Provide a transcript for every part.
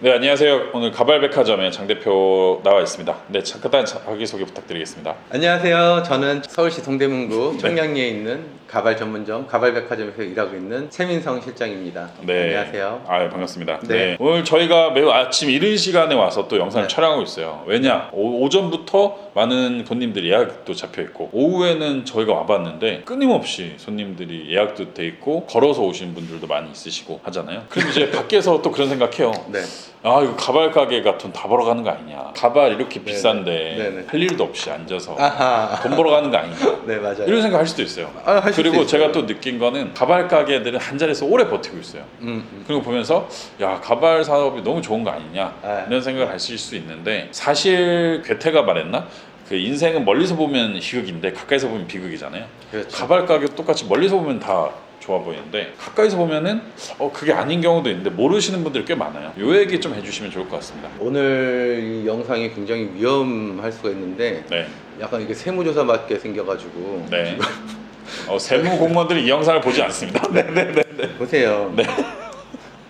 네, 안녕하세요. 오늘 가발백화점에 장 대표 나와 있습니다. 네, 간단한 자기소개 부탁드리겠습니다. 안녕하세요. 저는 서울시 동대문구 청량리에 있는 가발 전문점 가발백화점에서 일하고 있는 최민성 실장입니다. 네. 안녕하세요. 반갑습니다. 네. 네. 오늘 저희가 매우 아침 이른 시간에 와서 또 영상을 네. 촬영하고 있어요. 왜냐? 오전부터 많은 손님들이 예약도 잡혀 있고 오후에는 저희가 와봤는데 끊임없이 손님들이 예약도 돼 있고 걸어서 오시는 분들도 많이 있으시고 하잖아요. 그럼 이제 밖에서 또 그런 생각해요. 네. 아, 이거 가발 가게가 돈 다 벌어가는 거 아니냐? 가발 이렇게 네네. 비싼데 네네. 할 일도 없이 앉아서 아하. 돈 벌어가는 거 아니냐? 네, 맞아요. 이런 생각 할 수도 있어요. 하실 그리고 수 제가 있어요. 또 느낀 거는 가발 가게들은 한 자리에서 오래 버티고 있어요. 그리고 보면서 야, 가발 사업이 너무 좋은 거 아니냐 아, 이런 생각을 하실 수 있는데 사실 괴테가 말했나? 그 인생은 멀리서 보면 희극인데 가까이서 보면 비극이잖아요. 그렇죠. 가발 가게 똑같이 멀리서 보면 다 좋아 보이는데 가까이서 보면은 그게 아닌 경우도 있는데 모르시는 분들이 꽤 많아요. 요 얘기 좀 해주시면 좋을 것 같습니다. 오늘 이 영상이 굉장히 위험할 수가 있는데 네, 약간 이게 세무조사 맞게 생겨가지고 네. 세무 공무원들이 이 영상을 보지 않습니다. 네. 보세요.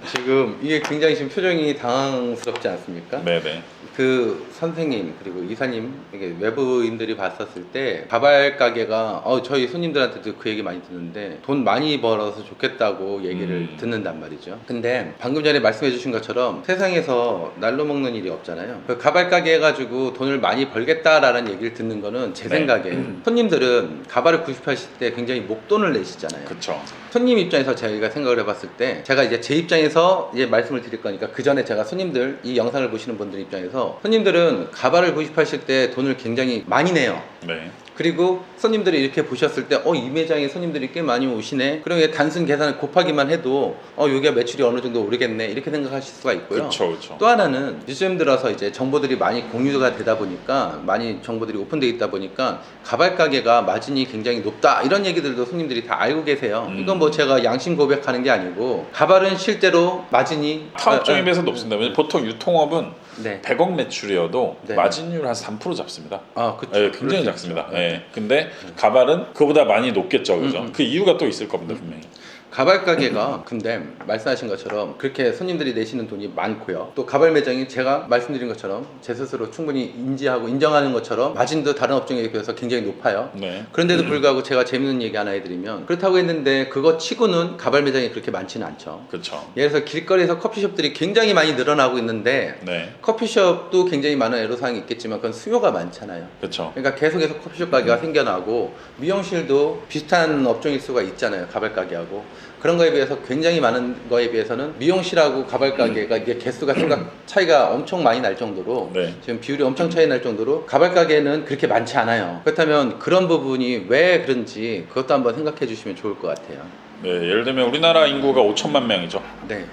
지금 이게 굉장히 지금 표정이 당황스럽지 않습니까? 네네. 그 선생님 그리고 이사님 이게 외부인들이 봤었을 때 가발 가게가 저희 손님들한테도 그 얘기 많이 듣는데 돈 많이 벌어서 좋겠다고 얘기를 듣는단 말이죠. 근데 방금 전에 말씀해 주신 것처럼 세상에서 날로 먹는 일이 없잖아요. 그 가발 가게 해가지고 돈을 많이 벌겠다라는 얘기를 듣는 거는 제 네. 생각에 손님들은 가발을 구입하실 때 굉장히 목돈을 내시잖아요. 그쵸. 손님 입장에서 저희가 생각을 해봤을 때 제가 이제 제 입장에서 이제 말씀을 드릴 거니까 그 전에 제가 손님들 이 영상을 보시는 분들 입장에서 손님들은 가발을 구입하실 때 돈을 굉장히 많이 내요. 네. 그리고 손님들이 이렇게 보셨을 때 이 매장에 손님들이 꽤 많이 오시네. 그러면 단순 계산을 곱하기만 해도 여기가 매출이 어느 정도 오르겠네 이렇게 생각하실 수가 있고요. 그쵸. 또 하나는 요즘 들어서 이제 정보들이 많이 공유가 되다 보니까 많이 정보들이 오픈되어 있다 보니까 가발 가게가 마진이 굉장히 높다 이런 얘기들도 손님들이 다 알고 계세요. 이건 뭐 제가 양심 고백하는 게 아니고 가발은 실제로 마진이 타업종에 비해서 높습니다. 왜냐면 보통 유통업은 네. 100억 매출이어도 네. 마진율 한 3% 잡습니다. 그쵸. 네, 굉장히 작습니다. 네. 근데 가발은 그보다 많이 높겠죠, 그죠? 그 이유가 또 있을 겁니다, 분명히. 가발 가게가 근데 말씀하신 것처럼 그렇게 손님들이 내시는 돈이 많고요. 또 가발 매장이 제가 말씀드린 것처럼 제 스스로 충분히 인지하고 인정하는 것처럼 마진도 다른 업종에 비해서 굉장히 높아요. 네. 그런데도 불구하고 제가 재밌는 얘기 하나 해드리면 그렇다고 했는데 그거 치고는 가발 매장이 그렇게 많지는 않죠. 그렇죠. 예를 들어서 길거리에서 커피숍들이 굉장히 많이 늘어나고 있는데 네. 커피숍도 굉장히 많은 애로사항이 있겠지만 그건 수요가 많잖아요. 그렇죠. 그러니까 계속해서 커피숍 가게가 생겨나고 미용실도 비슷한 업종일 수가 있잖아요. 가발 가게하고 그런 거에 비해서 굉장히 많은 거에 비해서는 미용실하고 가발 가게가 이게 개수가 생각 차이가 엄청 많이 날 정도로 네. 지금 비율이 엄청 차이 날 정도로 가발 가게는 그렇게 많지 않아요. 그렇다면 그런 부분이 왜 그런지 그것도 한번 생각해 주시면 좋을 것 같아요. 네, 예를 들면 우리나라 인구가 5천만 명이죠. 네.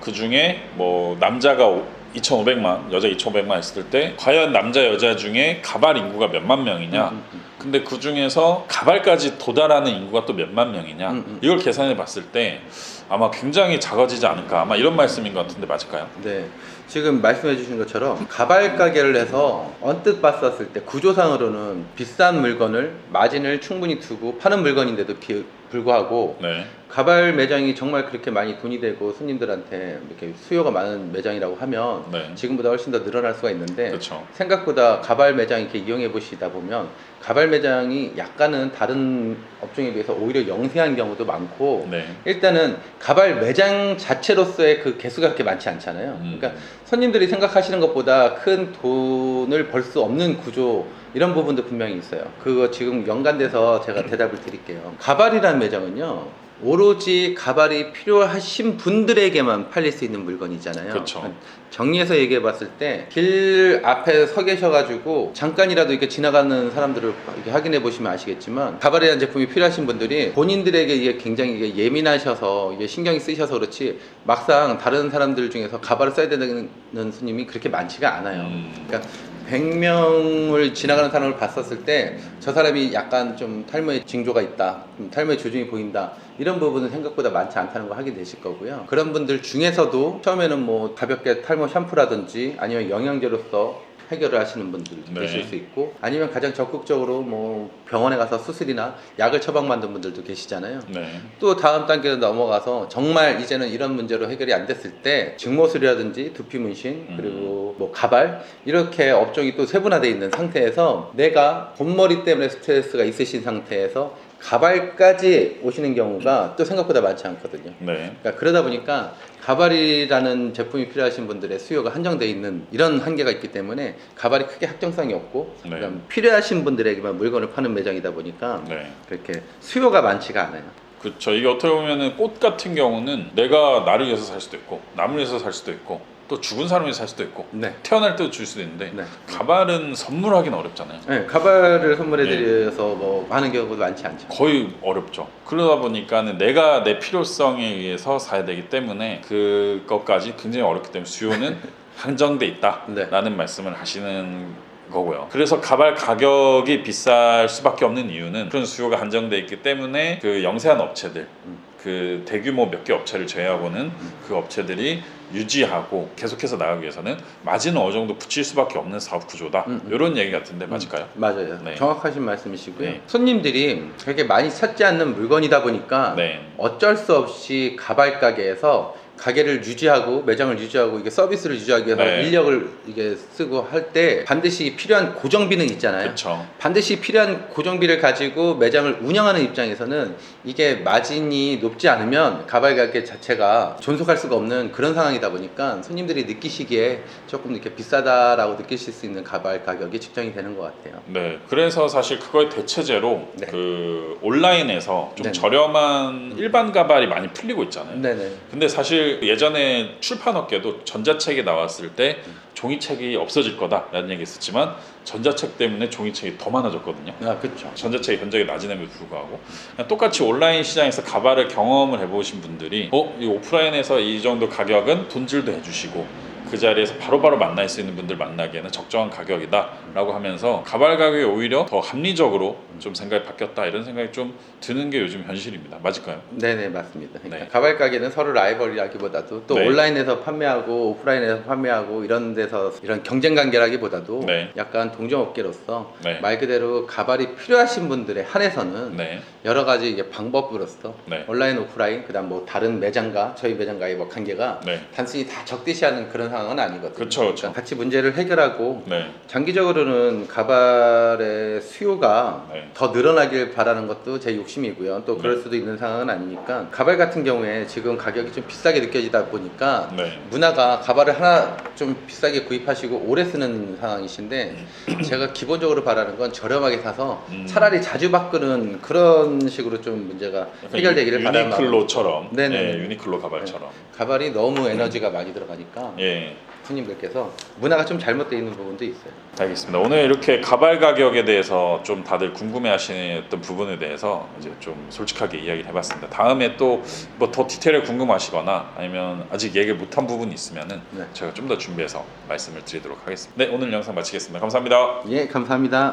그 중에 뭐 남자가 2,500만, 여자 2,500만 했을 때 과연 남자 여자 중에 가발 인구가 몇만 명이냐? 근데 그 중에서 가발까지 도달하는 인구가 또 몇만 명이냐? 이걸 계산해 봤을 때 아마 굉장히 작아지지 않을까? 아마 이런 말씀인 것 같은데 맞을까요? 네. 지금 말씀해 주신 것처럼 가발 가게를 해서 언뜻 봤었을 때 구조상으로는 비싼 물건을 마진을 충분히 두고 파는 물건인데도 불구하고 네. 가발 매장이 정말 그렇게 많이 돈이 되고 손님들한테 이렇게 수요가 많은 매장이라고 하면 네. 지금보다 훨씬 더 늘어날 수가 있는데 그렇죠. 생각보다 가발 매장 이렇게 이용해 보시다 보면 가발 매장이 약간은 다른 업종에 비해서 오히려 영세한 경우도 많고 네. 일단은 가발 매장 자체로서의 그 개수가 그렇게 많지 않잖아요. 그러니까 손님들이 생각하시는 것보다 큰 돈을 벌 수 없는 구조 이런 부분도 분명히 있어요. 그거 지금 연관돼서 제가 대답을 드릴게요. 가발이라는 매장은요. 오로지 가발이 필요하신 분들에게만 팔릴 수 있는 물건이잖아요. 그렇죠. 정리해서 얘기해 봤을 때 길 앞에 서 계셔가지고 잠깐이라도 이렇게 지나가는 사람들을 이렇게 확인해 보시면 아시겠지만 가발이라는 제품이 필요하신 분들이 본인들에게 이게 굉장히 이게 예민하셔서 이게 신경이 쓰셔서 그렇지 막상 다른 사람들 중에서 가발을 써야 되는 손님이 그렇게 많지가 않아요. 그러니까 100명을 지나가는 사람을 봤었을 때 저 사람이 약간 좀 탈모의 징조가 있다, 탈모의 조짐이 보인다 이런 부분은 생각보다 많지 않다는 거 확인되실 거고요. 그런 분들 중에서도 처음에는 뭐 가볍게 탈모 샴푸라든지 아니면 영양제로서 해결을 하시는 분들도 네. 계실 수 있고, 아니면 가장 적극적으로 뭐 병원에 가서 수술이나 약을 처방받는 분들도 계시잖아요. 네. 또 다음 단계로 넘어가서 정말 이제는 이런 문제로 해결이 안 됐을 때 증모술이라든지 두피 문신 그리고 뭐 가발 이렇게 업종이 또 세분화되어 있는 상태에서 내가 본머리 때문에 스트레스가 있으신 상태에서 가발까지 오시는 경우가 또 생각보다 많지 않거든요. 네. 그러니까 그러다 보니까 가발이라는 제품이 필요하신 분들의 수요가 한정되어 있는 이런 한계가 있기 때문에 가발이 크게 확정성이 없고 네. 그다음 필요하신 분들에게만 물건을 파는 매장이다 보니까 네. 그렇게 수요가 많지가 않아요. 그렇죠. 이게 어떻게 보면은 꽃 같은 경우는 내가 나를 위해서 살 수도 있고 남을 위해서 살 수도 있고 또 죽은 사람을 위해서 살 수도 있고 네. 태어날 때도 줄 수도 있는데 네. 가발은 선물하기는 어렵잖아요. 네, 가발을 선물해드려서 뭐 하는 경우도 많지 않죠. 거의 어렵죠. 그러다 보니까는 내가 내 필요성에 의해서 사야 되기 때문에 그것까지 굉장히 어렵기 때문에 수요는 한정돼 있다라는 말씀을 하시는 거고요. 그래서 가발 가격이 비쌀 수밖에 없는 이유는 그런 수요가 한정돼 있기 때문에 그 영세한 업체들 그 대규모 몇 개 업체를 제외하고는 그 업체들이 유지하고 계속해서 나가기 위해서는 마진을 어느 정도 붙일 수밖에 없는 사업 구조다. 이런 얘기 같은데 맞을까요? 맞아요. 네. 정확하신 말씀이시고요. 네. 손님들이 그렇게 많이 찾지 않는 물건이다 보니까 네. 어쩔 수 없이 가발 가게에서 가게를 유지하고 매장을 유지하고 이게 서비스를 유지하기 위해서 네. 인력을 이게 쓰고 할 때 반드시 필요한 고정비는 있잖아요. 그렇죠. 반드시 필요한 고정비를 가지고 매장을 운영하는 입장에서는 이게 마진이 높지 않으면 가발 가게 자체가 존속할 수가 없는 그런 상황이다 보니까 손님들이 느끼시기에 조금 이렇게 비싸다라고 느끼실 수 있는 가발 가격이 측정이 되는 것 같아요. 네, 그래서 사실 그거의 대체제로 네. 그 온라인에서 좀 네네. 저렴한 일반 가발이 많이 풀리고 있잖아요. 네네. 근데 사실 예전에 출판업계도 전자책이 나왔을 때 종이책이 없어질 거다라는 얘기 했었지만 전자책 때문에 종이책이 더 많아졌거든요. 아, 그렇죠. 전자책이 현저히 낮은에도 불구하고 그냥 똑같이 온라인 시장에서 가발을 경험을 해보신 분들이 이 오프라인에서 이 정도 가격은 돈질도 해주시고 그 자리에서 바로바로 만날 수 있는 분들 만나기에는 적정한 가격이다 라고 하면서 가발 가격이 오히려 더 합리적으로 좀 생각이 바뀌었다 이런 생각이 좀 드는 게 요즘 현실입니다. 맞을까요? 네네, 맞습니다. 그러니까 네. 가발 가게는 서로 라이벌이라기보다도 또 네. 온라인에서 판매하고 오프라인에서 판매하고 이런 데서 이런 경쟁 관계라기보다도 네. 약간 동종업계로서 네. 말 그대로 가발이 필요하신 분들에 한해서는 네. 여러 가지 이게 방법으로서 네. 온라인, 오프라인, 그다음 뭐 다른 매장과 저희 매장과의 뭐 관계가 네. 단순히 다 적대시하는 그런 상황은 아니거든요. 그쵸, 그쵸. 그러니까 같이 문제를 해결하고 네. 장기적으로는 가발의 수요가 네. 더 늘어나길 바라는 것도 제 욕심이고요. 또 그럴 네. 수도 있는 상황은 아니니까 가발 같은 경우에 지금 가격이 좀 비싸게 느껴지다 보니까 네. 문화가 가발을 하나 좀 비싸게 구입하시고 오래 쓰는 상황이신데 제가 기본적으로 바라는 건 저렴하게 사서 차라리 자주 바꾸는 그런 식으로 좀 문제가 해결되기를 바라는 마음입니다. 유니클로처럼 네네. 네, 유니클로 가발처럼 가발이 너무 에너지가 많이 들어가니까 예. 손님들께서 문화가 좀 잘못되어 있는 부분도 있어요. 알겠습니다. 오늘 이렇게 가발 가격에 대해서 좀 다들 궁금해하시는 부분에 대해서 이제 좀 솔직하게 이야기를 해봤습니다. 다음에 또 뭐 더 디테일하게 궁금하시거나 아니면 아직 얘기 못한 부분이 있으면은 네. 제가 좀 더 준비해서 말씀을 드리도록 하겠습니다. 네, 오늘 영상 마치겠습니다. 감사합니다. 예, 감사합니다.